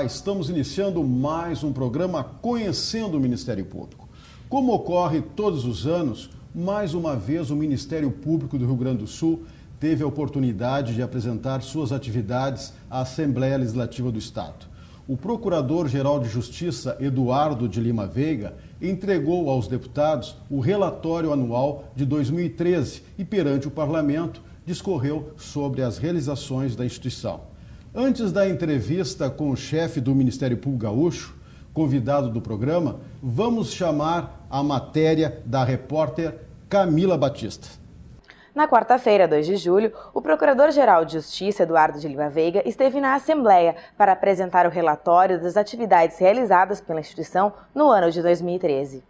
estamos iniciando mais um programa Conhecendo o Ministério Público. Como ocorre todos os anos, mais uma vez o Ministério Público do Rio Grande do Sul teve a oportunidade de apresentar suas atividades à Assembleia Legislativa do Estado. O Procurador-Geral de Justiça, Eduardo de Lima Veiga, entregou aos deputados o relatório anual de 2013 e, perante o Parlamento, discorreu sobre as realizações da instituição. Antes da entrevista com o chefe do Ministério Público Gaúcho, convidado do programa, vamos chamar a matéria da repórter Camila Batista. Na quarta-feira, 2 de julho, o Procurador-Geral de Justiça, Eduardo de Lima Veiga, esteve na Assembleia para apresentar o relatório das atividades realizadas pela instituição no ano de 2013.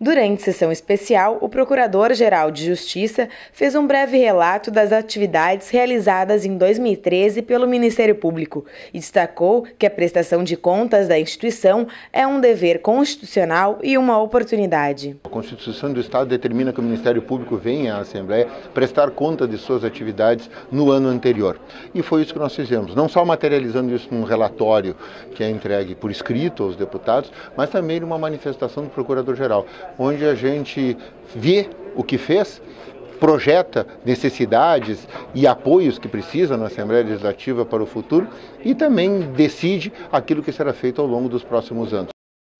Durante sessão especial, o Procurador-Geral de Justiça fez um breve relato das atividades realizadas em 2013 pelo Ministério Público e destacou que a prestação de contas da instituição é um dever constitucional e uma oportunidade. A Constituição do Estado determina que o Ministério Público venha à Assembleia prestar conta de suas atividades no ano anterior. E foi isso que nós fizemos, não só materializando isso num relatório que é entregue por escrito aos deputados, mas também numa manifestação do Procurador-Geral, onde a gente vê o que fez, projeta necessidades e apoios que precisa na Assembleia Legislativa para o futuro e também decide aquilo que será feito ao longo dos próximos anos.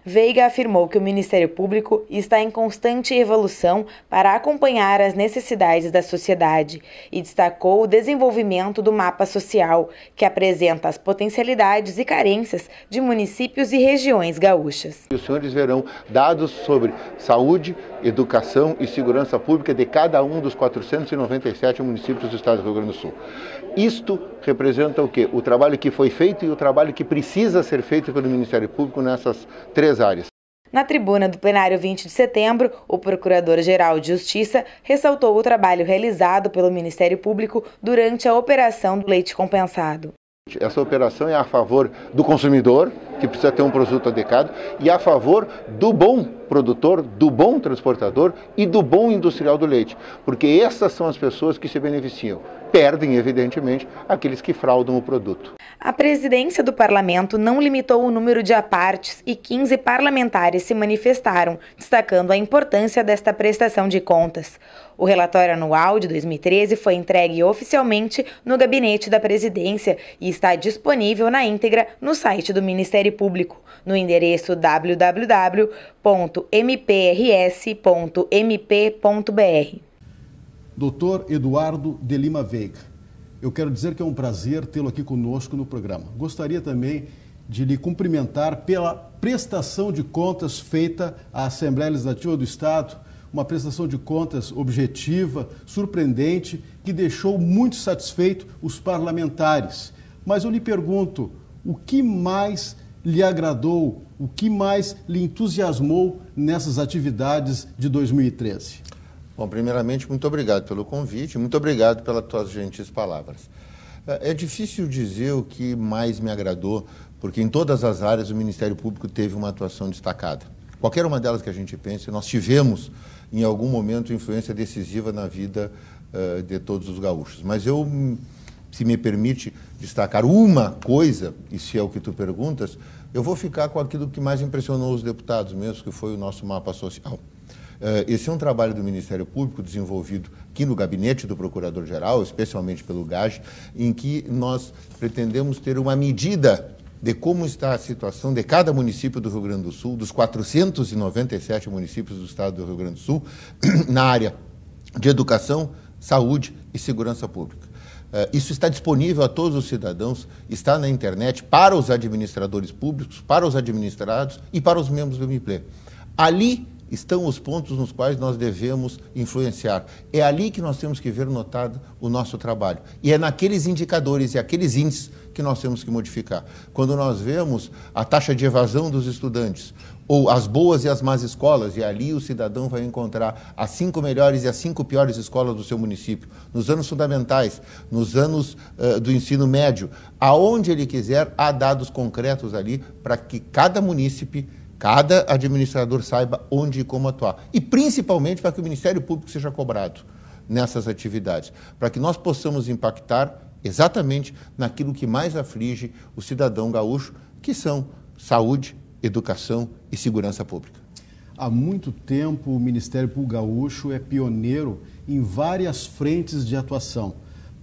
Veiga afirmou que o Ministério Público está em constante evolução para acompanhar as necessidades da sociedade e destacou o desenvolvimento do mapa social, que apresenta as potencialidades e carências de municípios e regiões gaúchas. Os senhores verão dados sobre saúde, educação e segurança pública de cada um dos 497 municípios do estado do Rio Grande do Sul. Isto representa o quê? O trabalho que foi feito e o trabalho que precisa ser feito pelo Ministério Público nessas três áreas. Na tribuna do plenário 20 de setembro, o Procurador-Geral de Justiça ressaltou o trabalho realizado pelo Ministério Público durante a operação do leite compensado. Essa operação é a favor do consumidor, que precisa ter um produto adequado, e a favor do bom produtor, do bom transportador e do bom industrial do leite, porque essas são as pessoas que se beneficiam. Perdem, evidentemente, aqueles que fraudam o produto. A presidência do parlamento não limitou o número de apartes e 15 parlamentares se manifestaram, destacando a importância desta prestação de contas. O relatório anual de 2013 foi entregue oficialmente no gabinete da presidência e está disponível na íntegra no site do Ministério Público, no endereço www.mprs.mp.br. Doutor Eduardo de Lima Veiga, eu quero dizer que é um prazer tê-lo aqui conosco no programa. Gostaria também de lhe cumprimentar pela prestação de contas feita à Assembleia Legislativa do Estado, uma prestação de contas objetiva, surpreendente, que deixou muito satisfeito os parlamentares. Mas eu lhe pergunto, o que mais lhe agradou, o que mais lhe entusiasmou nessas atividades de 2013? Bom, primeiramente, muito obrigado pelo convite, muito obrigado pelas tuas gentis palavras. É difícil dizer o que mais me agradou, porque em todas as áreas o Ministério Público teve uma atuação destacada. Qualquer uma delas que a gente pense, nós tivemos, em algum momento, influência decisiva na vida de todos os gaúchos. Mas eu, se me permite destacar uma coisa, e se é o que tu perguntas, eu vou ficar com aquilo que mais impressionou os deputados mesmo, que foi o nosso mapa social. Esse é um trabalho do Ministério Público desenvolvido aqui no gabinete do Procurador-Geral, especialmente pelo GAGE, em que nós pretendemos ter uma medida de como está a situação de cada município do Rio Grande do Sul, dos 497 municípios do estado do Rio Grande do Sul, na área de educação, saúde e segurança pública. Isso está disponível a todos os cidadãos, está na internet para os administradores públicos, para os administrados e para os membros do MP. Ali estão os pontos nos quais nós devemos influenciar. É ali que nós temos que ver notado o nosso trabalho. E é naqueles indicadores e aqueles índices que nós temos que modificar. Quando nós vemos a taxa de evasão dos estudantes, ou as boas e as más escolas, e ali o cidadão vai encontrar as 5 melhores e as 5 piores escolas do seu município, nos anos fundamentais, nos anos do ensino médio, aonde ele quiser, há dados concretos ali para que cada munícipe, cada administrador saiba onde e como atuar. E principalmente para que o Ministério Público seja cobrado nessas atividades, para que nós possamos impactar exatamente naquilo que mais aflige o cidadão gaúcho, que são saúde, educação e segurança pública. Há muito tempo, o Ministério Público Gaúcho é pioneiro em várias frentes de atuação.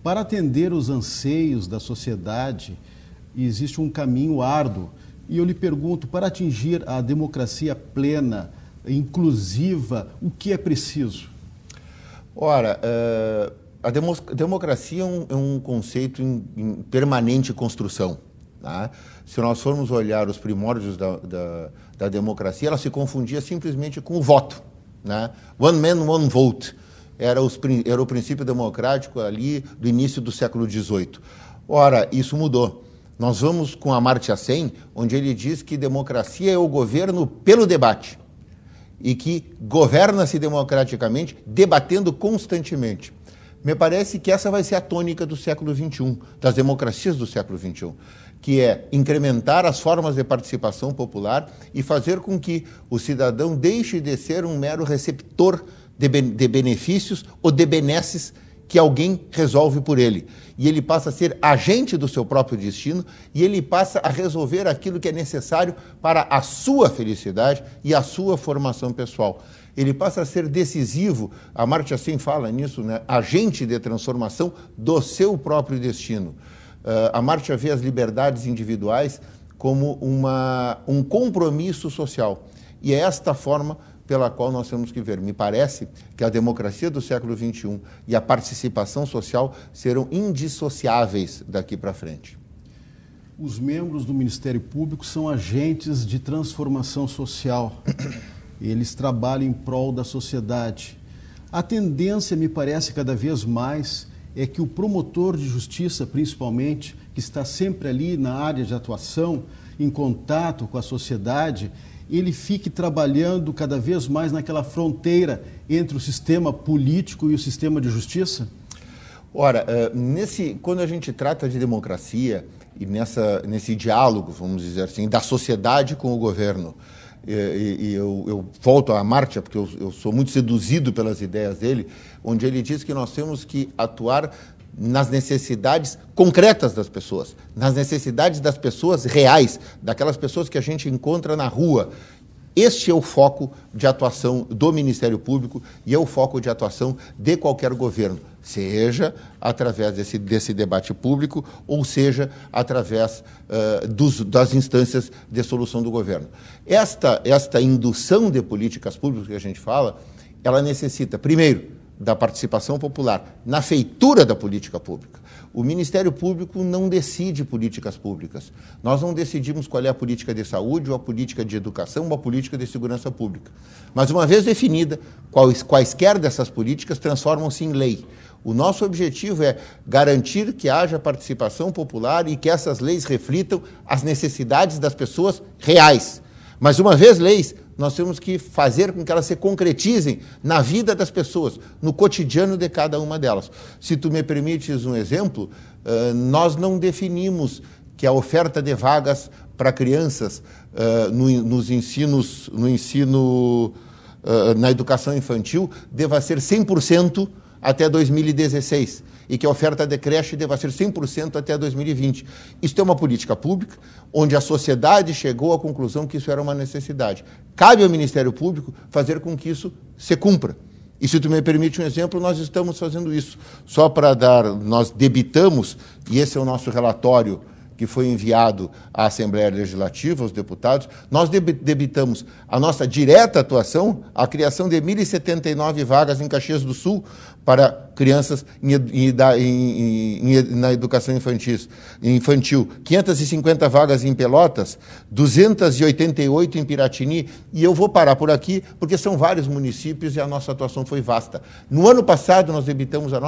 Para atender os anseios da sociedade, existe um caminho árduo. E eu lhe pergunto, para atingir a democracia plena, inclusiva, o que é preciso? Ora, a democracia é um conceito em permanente construção. Tá? Se nós formos olhar os primórdios da democracia, ela se confundia simplesmente com o voto. Né? One man, one vote. Era o princípio democrático ali do início do século XVIII. Ora, isso mudou. Nós vamos com Amartya Sen, onde ele diz que democracia é o governo pelo debate e que governa-se democraticamente debatendo constantemente. Me parece que essa vai ser a tônica do século XXI, das democracias do século XXI, que é incrementar as formas de participação popular e fazer com que o cidadão deixe de ser um mero receptor de benefícios ou de benesses que alguém resolve por ele. E ele passa a ser agente do seu próprio destino e ele passa a resolver aquilo que é necessário para a sua felicidade e a sua formação pessoal. Ele passa a ser decisivo, a Amartya Sen fala nisso, né? Agente de transformação do seu próprio destino. A Amartya vê as liberdades individuais como um compromisso social. E é esta forma pela qual nós temos que ver. Me parece que a democracia do século XXI e a participação social serão indissociáveis daqui para frente. Os membros do Ministério Público são agentes de transformação social. Eles trabalham em prol da sociedade. A tendência, me parece, cada vez mais é que o promotor de justiça, principalmente, que está sempre ali na área de atuação, em contato com a sociedade, ele fique trabalhando cada vez mais naquela fronteira entre o sistema político e o sistema de justiça? Ora, quando a gente trata de democracia e nesse diálogo, vamos dizer assim, da sociedade com o governo, eu volto a Amartya, porque eu sou muito seduzido pelas ideias dele, onde ele diz que nós temos que atuar nas necessidades concretas das pessoas, nas necessidades das pessoas reais, daquelas pessoas que a gente encontra na rua. Este é o foco de atuação do Ministério Público e é o foco de atuação de qualquer governo, seja através desse debate público ou seja através das instâncias de solução do governo. Esta indução de políticas públicas que a gente fala, ela necessita, primeiro, da participação popular na feitura da política pública. O Ministério Público não decide políticas públicas. Nós não decidimos qual é a política de saúde, ou a política de educação, ou a política de segurança pública. Mas, uma vez definida, quaisquer dessas políticas transformam-se em lei. O nosso objetivo é garantir que haja participação popular e que essas leis reflitam as necessidades das pessoas reais. Mas, uma vez leis, nós temos que fazer com que elas se concretizem na vida das pessoas, no cotidiano de cada uma delas. Se tu me permites um exemplo, nós não definimos que a oferta de vagas para crianças na educação infantil deva ser 100% até 2016 e que a oferta de creche deva ser 100% até 2020. Isso é uma política pública onde a sociedade chegou à conclusão que isso era uma necessidade. Cabe ao Ministério Público fazer com que isso se cumpra. E se tu me permite um exemplo, nós estamos fazendo isso. Só para nós debitamos, e esse é o nosso relatório que foi enviado à Assembleia Legislativa, aos deputados, nós debitamos a nossa direta atuação, a criação de 1.079 vagas em Caxias do Sul para crianças na educação infantil, 550 vagas em Pelotas, 288 em Piratini, e eu vou parar por aqui, porque são vários municípios e a nossa atuação foi vasta. No ano passado, nós debitamos a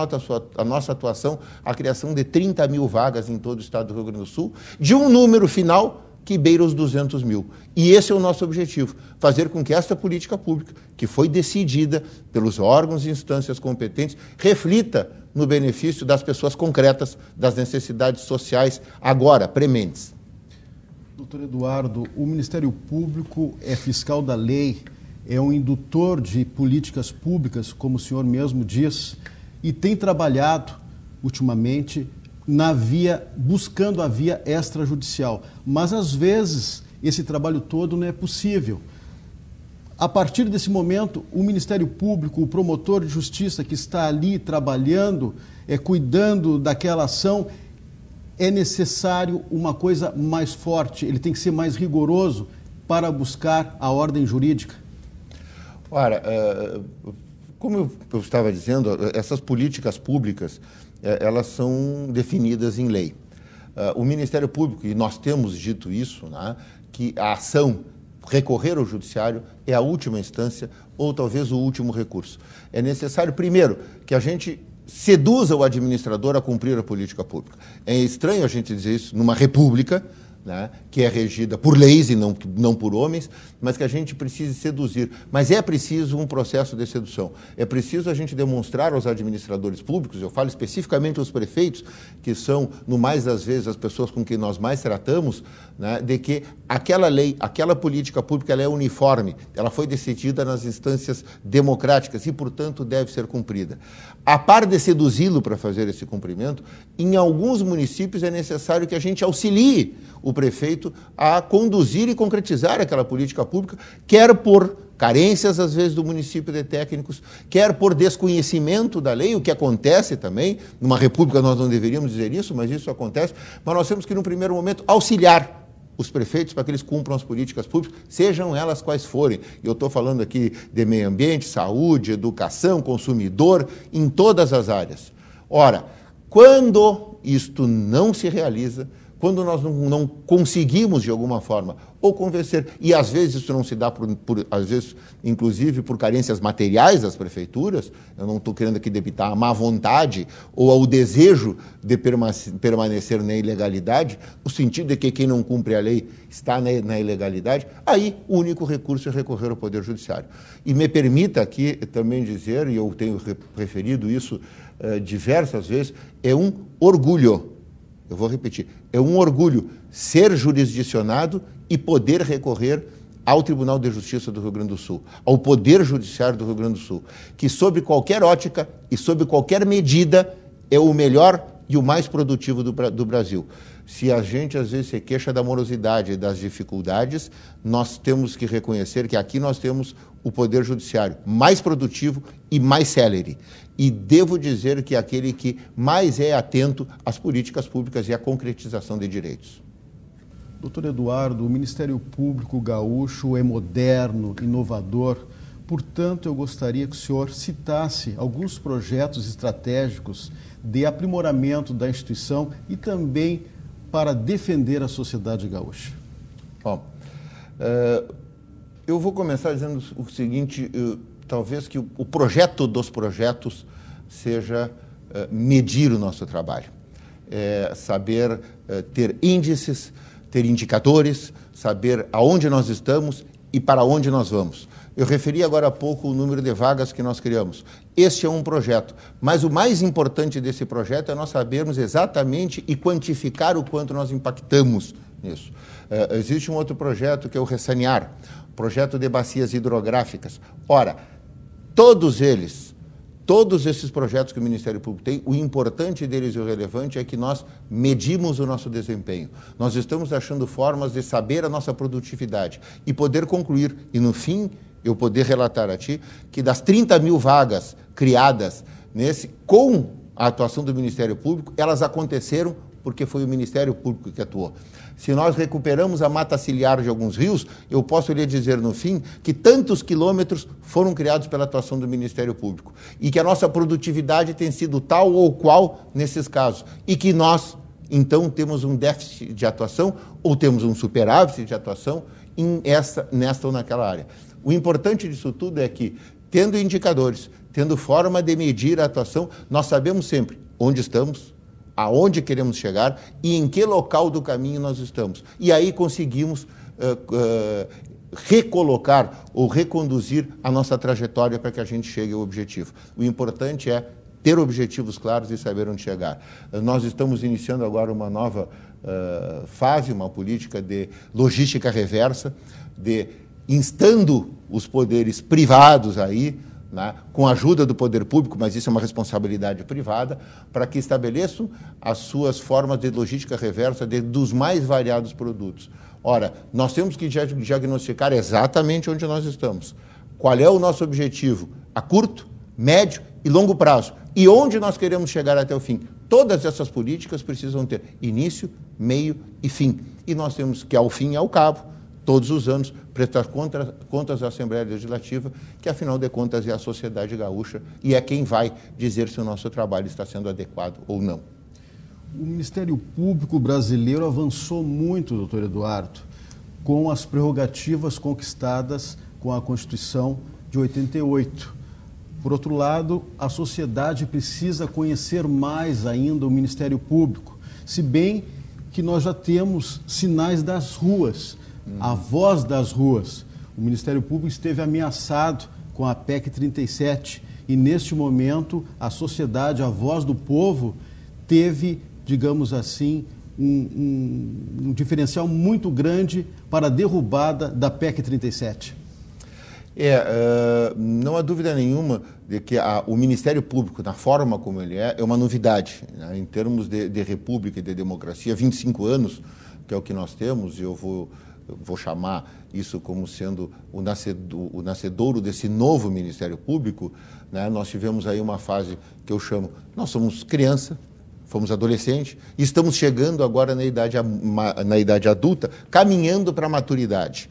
nossa atuação, a criação de 30 mil vagas em todo o estado do Rio Grande do Sul, de um número final que beira os 200 mil. E esse é o nosso objetivo, fazer com que esta política pública, que foi decidida pelos órgãos e instâncias competentes, reflita no benefício das pessoas concretas, das necessidades sociais, agora, prementes. Doutor Eduardo, o Ministério Público é fiscal da lei, é um indutor de políticas públicas, como o senhor mesmo diz, e tem trabalhado, ultimamente, buscando a via extrajudicial. Mas, às vezes, esse trabalho todo não é possível. A partir desse momento, o Ministério Público, o promotor de justiça que está ali trabalhando, cuidando daquela ação, é necessário uma coisa mais forte, ele tem que ser mais rigoroso para buscar a ordem jurídica? Ora, como eu estava dizendo, essas políticas públicas, elas são definidas em lei. O Ministério Público, e nós temos dito isso, né, que a ação recorrer ao judiciário é a última instância ou talvez o último recurso. É necessário, primeiro, que a gente seduza o administrador a cumprir a política pública. É estranho a gente dizer isso numa república, né, que é regida por leis e não por homens, mas que a gente precise seduzir. Mas é preciso um processo de sedução. É preciso a gente demonstrar aos administradores públicos, eu falo especificamente aos prefeitos, que são, no mais das vezes, as pessoas com quem nós mais tratamos, né, de que aquela lei, aquela política pública, ela é uniforme, ela foi decidida nas instâncias democráticas e, portanto, deve ser cumprida. A par de seduzi-lo para fazer esse cumprimento, em alguns municípios é necessário que a gente auxilie o prefeito a conduzir e concretizar aquela política pública, quer por carências, às vezes, do município de técnicos, quer por desconhecimento da lei, o que acontece também. Numa república nós não deveríamos dizer isso, mas isso acontece. Mas nós temos que, num primeiro momento, auxiliar os prefeitos para que eles cumpram as políticas públicas, sejam elas quais forem. Eu estou falando aqui de meio ambiente, saúde, educação, consumidor, em todas as áreas. Ora, quando isto não se realiza, quando nós não conseguimos, de alguma forma, ou convencer, e às vezes isso não se dá, às vezes, inclusive, por carências materiais das prefeituras, eu não estou querendo aqui debitar a má vontade ou o desejo de permanecer na ilegalidade, o sentido de que quem não cumpre a lei está na ilegalidade, aí o único recurso é recorrer ao Poder Judiciário. E me permita aqui também dizer, e eu tenho referido isso diversas vezes, é um orgulho. Eu vou repetir, é um orgulho ser jurisdicionado e poder recorrer ao Tribunal de Justiça do Rio Grande do Sul, ao Poder Judiciário do Rio Grande do Sul, que sob qualquer ótica e sob qualquer medida é o melhor e o mais produtivo do Brasil. Se a gente às vezes se queixa da morosidade e das dificuldades, nós temos que reconhecer que aqui nós temos o Poder Judiciário mais produtivo e mais célere. E devo dizer que é aquele que mais é atento às políticas públicas e à concretização de direitos. Doutor Eduardo, o Ministério Público Gaúcho é moderno, inovador. Portanto, eu gostaria que o senhor citasse alguns projetos estratégicos de aprimoramento da instituição e também para defender a sociedade gaúcha. Bom, eu vou começar dizendo o seguinte, talvez que o projeto dos projetos seja medir o nosso trabalho, saber ter índices, ter indicadores, saber aonde nós estamos e para onde nós vamos. Eu referi agora há pouco o número de vagas que nós criamos. Este é um projeto, mas o mais importante desse projeto é nós sabermos exatamente e quantificar o quanto nós impactamos nisso. Existe um outro projeto que é o Ressanear, projeto de bacias hidrográficas. Ora, todos esses projetos que o Ministério Público tem, o importante deles e o relevante é que nós medimos o nosso desempenho. Nós estamos achando formas de saber a nossa produtividade e poder concluir. E, no fim, eu poder relatar a ti que das 30 mil vagas criadas com a atuação do Ministério Público, elas aconteceram porque foi o Ministério Público que atuou. Se nós recuperamos a mata ciliar de alguns rios, eu posso lhe dizer no fim que tantos quilômetros foram criados pela atuação do Ministério Público e que a nossa produtividade tem sido tal ou qual nesses casos e que nós, então, temos um déficit de atuação ou temos um superávit de atuação nesta ou naquela área. O importante disso tudo é que, tendo indicadores, tendo forma de medir a atuação, nós sabemos sempre onde estamos, aonde queremos chegar e em que local do caminho nós estamos. E aí conseguimos recolocar ou reconduzir a nossa trajetória para que a gente chegue ao objetivo. O importante é ter objetivos claros e saber onde chegar. Nós estamos iniciando agora uma nova fase, uma política de logística reversa, de instando os poderes privados aí, né, com a ajuda do poder público, mas isso é uma responsabilidade privada, para que estabeleçam as suas formas de logística reversa dos mais variados produtos. Ora, nós temos que diagnosticar exatamente onde nós estamos. Qual é o nosso objetivo a curto, médio e longo prazo? E onde nós queremos chegar até o fim? Todas essas políticas precisam ter início, meio e fim. E nós temos que, ao fim e ao cabo, todos os anos, prestar contas à Assembleia Legislativa, que, afinal de contas, é a sociedade gaúcha e é quem vai dizer se o nosso trabalho está sendo adequado ou não. O Ministério Público brasileiro avançou muito, doutor Eduardo, com as prerrogativas conquistadas com a Constituição de 88. Por outro lado, a sociedade precisa conhecer mais ainda o Ministério Público, se bem que nós já temos sinais das ruas, a voz das ruas. O Ministério Público esteve ameaçado com a PEC 37 e, neste momento, a sociedade, a voz do povo, teve, digamos assim, um diferencial muito grande para a derrubada da PEC 37. Não há dúvida nenhuma de que o Ministério Público, na forma como ele é uma novidade, né? Em termos de república e de democracia, 25 anos, que é o que nós temos, e eu vou chamar isso como sendo o nascedouro desse novo Ministério Público, né? Nós tivemos aí uma fase que eu chamo, nós somos criança, fomos adolescentes, e estamos chegando agora na idade adulta, caminhando para a maturidade.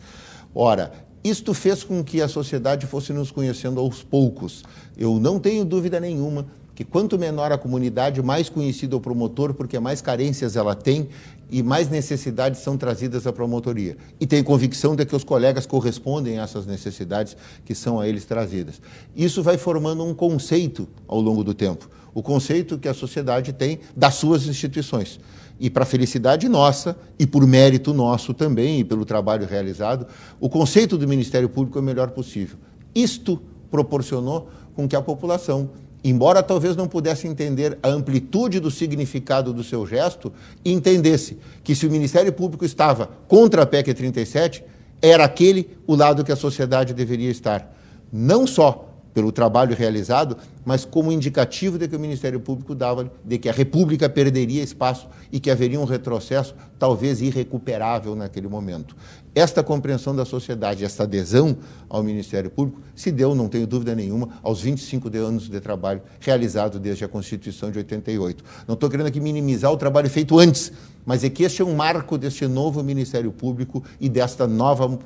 Ora, isto fez com que a sociedade fosse nos conhecendo aos poucos. Eu não tenho dúvida nenhuma que quanto menor a comunidade, mais conhecido o promotor, porque mais carências ela tem e mais necessidades são trazidas à promotoria. E tenho convicção de que os colegas correspondem a essas necessidades que são a eles trazidas. Isso vai formando um conceito ao longo do tempo. O conceito que a sociedade tem das suas instituições. E para a felicidade nossa, e por mérito nosso também, e pelo trabalho realizado, o conceito do Ministério Público é o melhor possível. Isto proporcionou com que a população, embora talvez não pudesse entender a amplitude do significado do seu gesto, entendesse que se o Ministério Público estava contra a PEC 37, era aquele o lado que a sociedade deveria estar. Não só pelo trabalho realizado, mas como indicativo de que o Ministério Público dava, de que a República perderia espaço e que haveria um retrocesso, talvez irrecuperável naquele momento. Esta compreensão da sociedade, esta adesão ao Ministério Público, se deu, não tenho dúvida nenhuma, aos 25 anos de trabalho realizado desde a Constituição de 88. Não estou querendo aqui minimizar o trabalho feito antes, mas é que este é um marco deste novo Ministério Público e desta nova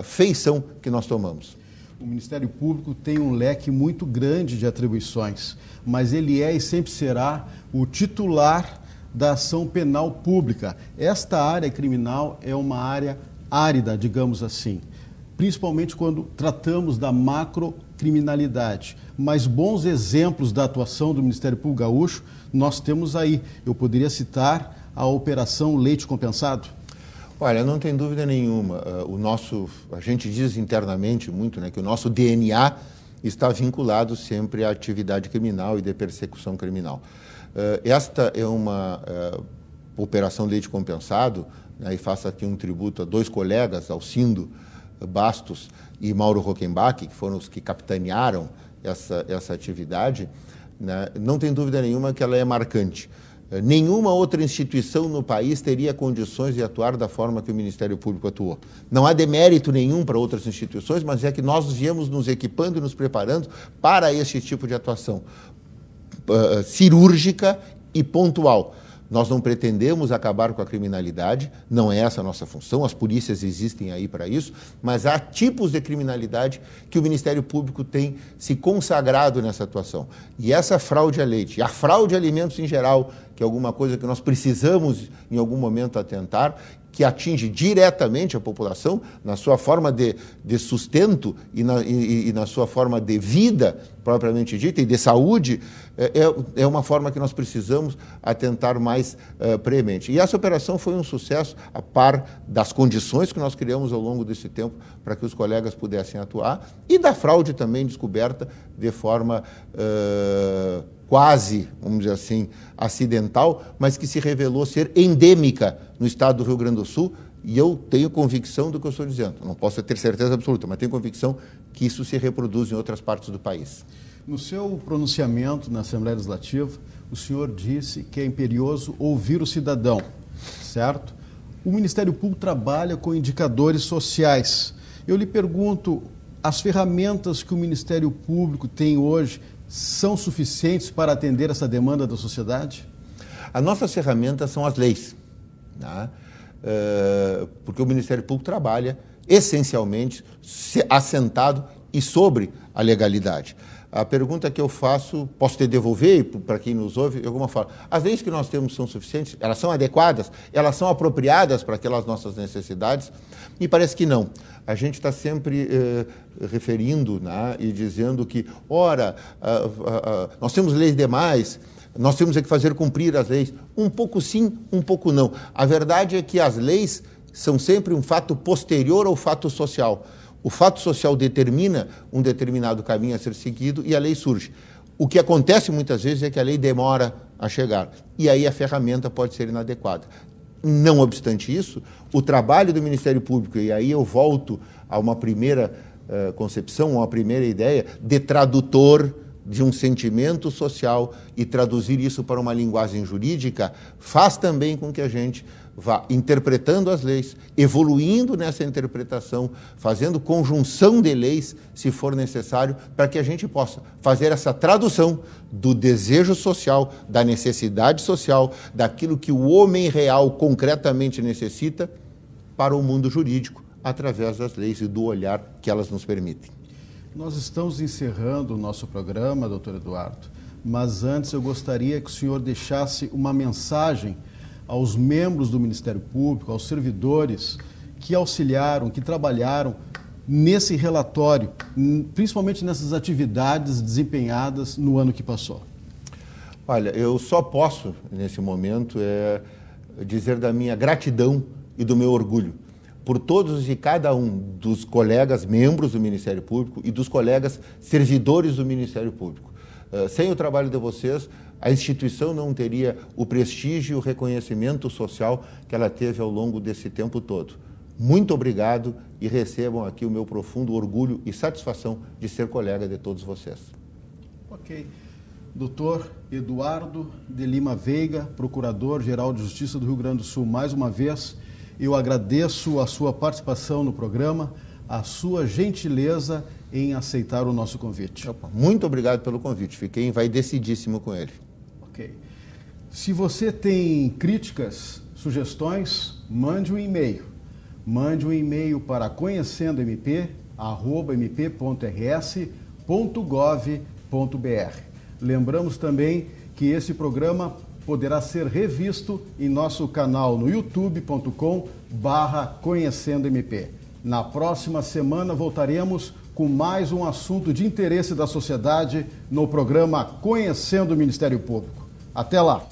feição que nós tomamos. O Ministério Público tem um leque muito grande de atribuições, mas ele é e sempre será o titular da ação penal pública. Esta área criminal é uma área árida, digamos assim, principalmente quando tratamos da macrocriminalidade. Mas bons exemplos da atuação do Ministério Público Gaúcho nós temos aí. Eu poderia citar a Operação Leite Compensado. Olha, não tem dúvida nenhuma. A gente diz internamente muito, né, que o nosso DNA está vinculado sempre à atividade criminal e de persecução criminal. Esta é uma operação Leite Compensado, né, e faço aqui um tributo a dois colegas, Alcindo Bastos e Mauro Rockenbach, que foram os que capitanearam essa atividade, né. Não tem dúvida nenhuma que ela é marcante. Nenhuma outra instituição no país teria condições de atuar da forma que o Ministério Público atuou. Não há demérito nenhum para outras instituições, mas é que nós viemos nos equipando e nos preparando para esse tipo de atuação cirúrgica e pontual. Nós não pretendemos acabar com a criminalidade, não é essa a nossa função, as polícias existem aí para isso, mas há tipos de criminalidade que o Ministério Público tem se consagrado nessa atuação. E essa fraude a leite, e a fraude a alimentos em geral, que é alguma coisa que nós precisamos em algum momento atentar, que atinge diretamente a população na sua forma de sustento e na sua forma de vida, propriamente dita, e de saúde, é uma forma que nós precisamos atentar mais premente. E essa operação foi um sucesso a par das condições que nós criamos ao longo desse tempo para que os colegas pudessem atuar e da fraude também descoberta de forma quase, vamos dizer assim, acidental, mas que se revelou ser endêmica no estado do Rio Grande do Sul E eu tenho convicção do que eu estou dizendo. Não posso ter certeza absoluta, mas tenho convicção que isso se reproduz em outras partes do país. No seu pronunciamento na Assembleia Legislativa, o senhor disse que é imperioso ouvir o cidadão, certo? O Ministério Público trabalha com indicadores sociais. Eu lhe pergunto, as ferramentas que o Ministério Público tem hoje são suficientes para atender essa demanda da sociedade? As nossas ferramentas são as leis, né? Porque o Ministério Público trabalha essencialmente assentado e sobre a legalidade. A pergunta que eu faço, posso te devolver para quem nos ouve, de alguma forma. As leis que nós temos são suficientes? Elas são adequadas? Elas são apropriadas para aquelas nossas necessidades? Me parece que não. A gente está sempre referindo, né, e dizendo que, ora, nós temos leis demais, nós temos que fazer cumprir as leis. Um pouco sim, um pouco não. A verdade é que as leis são sempre um fato posterior ao fato social. O fato social determina um determinado caminho a ser seguido e a lei surge. O que acontece muitas vezes é que a lei demora a chegar. E aí a ferramenta pode ser inadequada. Não obstante isso, o trabalho do Ministério Público, e aí eu volto a uma primeira concepção, uma primeira ideia, de tradutor de um sentimento social e traduzir isso para uma linguagem jurídica, faz também com que a gente vá interpretando as leis, evoluindo nessa interpretação, fazendo conjunção de leis, se for necessário, para que a gente possa fazer essa tradução do desejo social, da necessidade social, daquilo que o homem real concretamente necessita, para o mundo jurídico, através das leis e do olhar que elas nos permitem. Nós estamos encerrando o nosso programa, doutor Eduardo, mas antes eu gostaria que o senhor deixasse uma mensagem aos membros do Ministério Público, aos servidores que auxiliaram, que trabalharam nesse relatório, principalmente nessas atividades desempenhadas no ano que passou. Olha, eu só posso, nesse momento, dizer da minha gratidão e do meu orgulho por todos e cada um dos colegas membros do Ministério Público e dos colegas servidores do Ministério Público. Sem o trabalho de vocês, a instituição não teria o prestígio e o reconhecimento social que ela teve ao longo desse tempo todo. Muito obrigado e recebam aqui o meu profundo orgulho e satisfação de ser colega de todos vocês. Ok. Doutor Eduardo de Lima Veiga, Procurador-Geral de Justiça do Rio Grande do Sul, mais uma vez, eu agradeço a sua participação no programa, a sua gentileza em aceitar o nosso convite. Opa, muito obrigado pelo convite, fiquei envaidecidíssimo com ele. Ok. Se você tem críticas, sugestões, mande um e-mail. Mande um e-mail para conhecendomp@mp.rs.gov.br. Lembramos também que esse programa poderá ser revisto em nosso canal no youtube.com/conhecendomp. Na próxima semana voltaremos com mais um assunto de interesse da sociedade no programa Conhecendo o Ministério Público. Até lá!